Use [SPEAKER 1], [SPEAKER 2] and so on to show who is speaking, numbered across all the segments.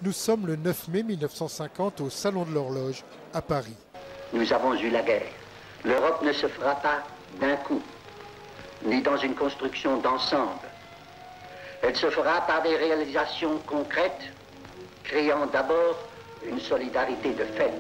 [SPEAKER 1] Nous sommes le 9 mai 1950 au Salon de l'Horloge à Paris.
[SPEAKER 2] Nous avons eu la guerre. L'Europe ne se fera pas d'un coup, ni dans une construction d'ensemble. Elle se fera par des réalisations concrètes, créant d'abord une solidarité de fait.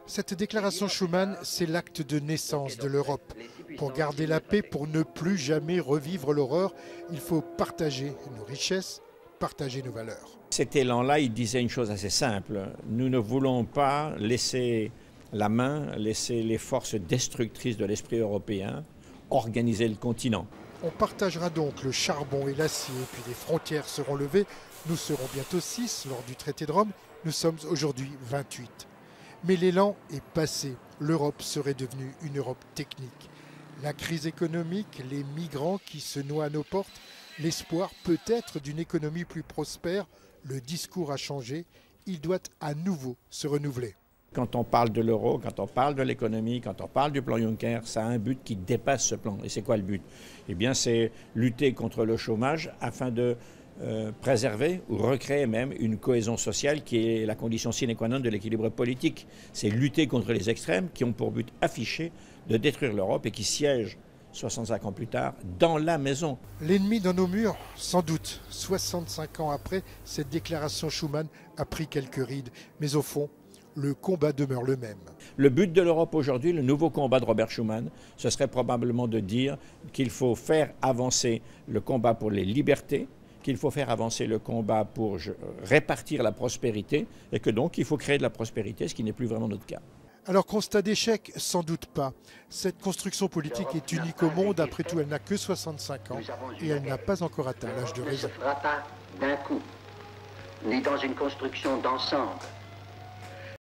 [SPEAKER 1] Cette déclaration Schuman, c'est l'acte de naissance de l'Europe. Pour garder la paix, pour ne plus jamais revivre l'horreur, il faut partager nos richesses, partager nos valeurs.
[SPEAKER 3] Cet élan-là, il disait une chose assez simple. Nous ne voulons pas laisser la main, laisser les forces destructrices de l'esprit européen organiser le continent.
[SPEAKER 1] On partagera donc le charbon et l'acier, puis les frontières seront levées. Nous serons bientôt 6 lors du traité de Rome. Nous sommes aujourd'hui 28. Mais l'élan est passé. L'Europe serait devenue une Europe technique. La crise économique, les migrants qui se noient à nos portes, l'espoir peut-être d'une économie plus prospère, le discours a changé. Il doit à nouveau se renouveler.
[SPEAKER 3] Quand on parle de l'euro, quand on parle de l'économie, quand on parle du plan Juncker, ça a un but qui dépasse ce plan. Et c'est quoi le but? Eh bien, c'est lutter contre le chômage afin de préserver ou recréer même une cohésion sociale qui est la condition sine qua non de l'équilibre politique. C'est lutter contre les extrêmes qui ont pour but affiché de détruire l'Europe et qui siègent 65 ans plus tard dans la maison.
[SPEAKER 1] L'ennemi dans nos murs, sans doute. 65 ans après, cette déclaration Schuman a pris quelques rides. Mais au fond, le combat demeure le même.
[SPEAKER 3] Le but de l'Europe aujourd'hui, le nouveau combat de Robert Schuman, ce serait probablement de dire qu'il faut faire avancer le combat pour les libertés, qu'il faut faire avancer le combat pour répartir la prospérité et que donc il faut créer de la prospérité, ce qui n'est plus vraiment notre cas.
[SPEAKER 1] Alors, constat d'échec, sans doute pas. Cette construction politique est unique au monde. Après tout, elle n'a que 65 ans et elle n'a pas encore atteint l'âge de raison.
[SPEAKER 2] Elle ne se fera pas d'un coup, ni dans une construction d'ensemble.